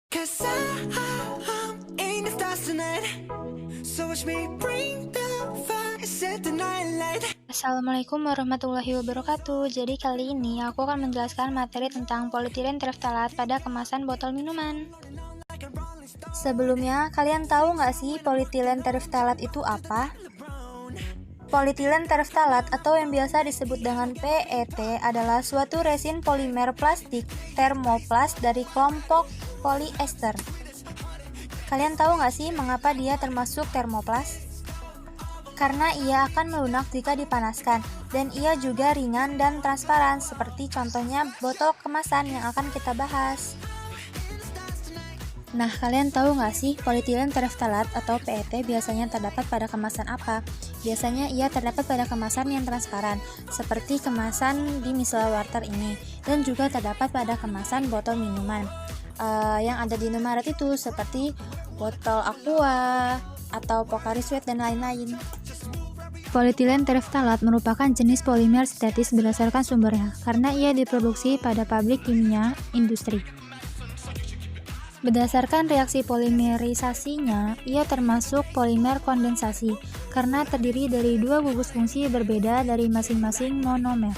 'Cause I'm in the stars tonight. So watch me bring the fire, set the night light. Assalamualaikum warahmatullahi wabarakatuh. Jadi kali ini aku akan menjelaskan materi tentang polietilen tereftalat pada kemasan botol minuman. Sebelumnya, kalian tahu nggak sih polietilen tereftalat itu apa? Polietilen tereftalat atau yang biasa disebut dengan PET adalah suatu resin polimer plastik termoplast dari kelompok polyester. Kalian tahu nggak sih mengapa dia termasuk termoplast? Karena ia akan melunak jika dipanaskan, dan ia juga ringan dan transparan, seperti contohnya botol kemasan yang akan kita bahas. Nah, kalian tahu nggak sih polietilen tereftalat atau PET biasanya terdapat pada kemasan apa? Biasanya ia terdapat pada kemasan yang transparan, seperti kemasan di micellar water ini, dan juga terdapat pada kemasan botol minuman yang ada di Indomaret itu, seperti botol Aqua atau Pocari Sweat dan lain-lain. Polietilen tereftalat merupakan jenis polimer sintetis berdasarkan sumbernya, karena ia diproduksi pada pabrik kimia industri. Berdasarkan reaksi polimerisasinya, ia termasuk polimer kondensasi, karena terdiri dari dua gugus fungsi berbeda dari masing-masing monomer.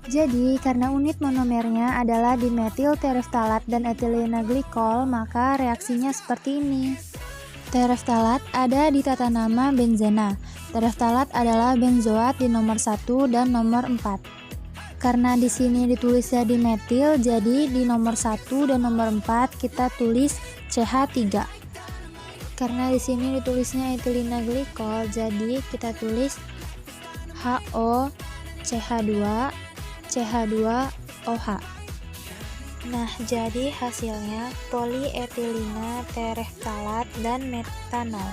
Jadi, karena unit monomernya adalah dimetil tereftalat dan etilena glikol, maka reaksinya seperti ini. Tereftalat ada di tata nama benzena. Tereftalat adalah benzoat di nomor 1 dan nomor 4. Karena di sini ditulisnya dimetil, jadi di nomor 1 dan nomor 4 kita tulis CH3. Karena di sini ditulisnya etilena glikol, jadi kita tulis HO CH2 CH2OH. Nah, jadi hasilnya polietilena tereftalat dan metanol.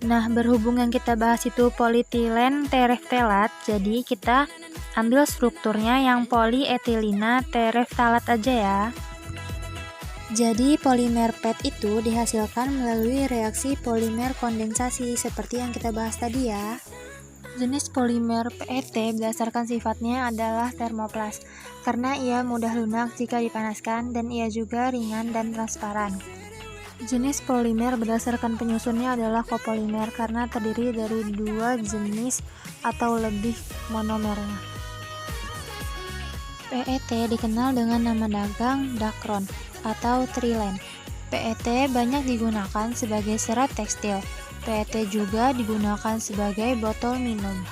Nah, berhubung yang kita bahas itu polietilen tereftalat, jadi kita ambil strukturnya yang polietilena tereftalat aja ya. Jadi polimer PET itu dihasilkan melalui reaksi polimer kondensasi seperti yang kita bahas tadi ya. Jenis polimer PET berdasarkan sifatnya adalah termoplast, karena ia mudah lunak jika dipanaskan dan ia juga ringan dan transparan. Jenis polimer berdasarkan penyusunnya adalah copolimer karena terdiri dari dua jenis atau lebih monomernya. PET dikenal dengan nama dagang Dacron atau Trilen. PET banyak digunakan sebagai serat tekstil. PET juga digunakan sebagai botol minum.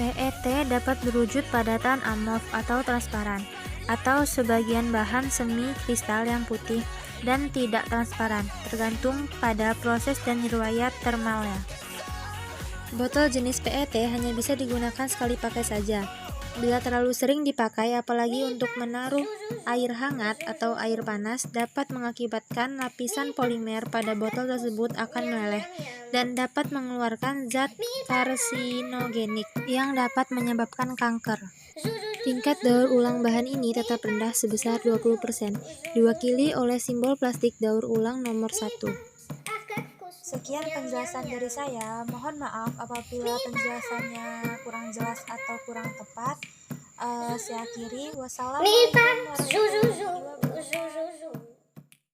PET dapat berwujud padatan amorf atau transparan, atau sebagian bahan semi kristal yang putih dan tidak transparan, tergantung pada proses dan riwayat termalnya. Botol jenis PET hanya bisa digunakan sekali pakai saja. Bila terlalu sering dipakai, apalagi untuk menaruh air hangat atau air panas, dapat mengakibatkan lapisan polimer pada botol tersebut akan meleleh dan dapat mengeluarkan zat karsinogenik yang dapat menyebabkan kanker. Tingkat daur ulang bahan ini tetap rendah sebesar 20%, diwakili oleh simbol plastik daur ulang nomor 1. Sekian penjelasan dari saya. Mohon maaf apabila penjelasannya kurang jelas atau kurang tepat. Saya akhiri. Wassalamualaikum warahmatullahi wabarakatuh.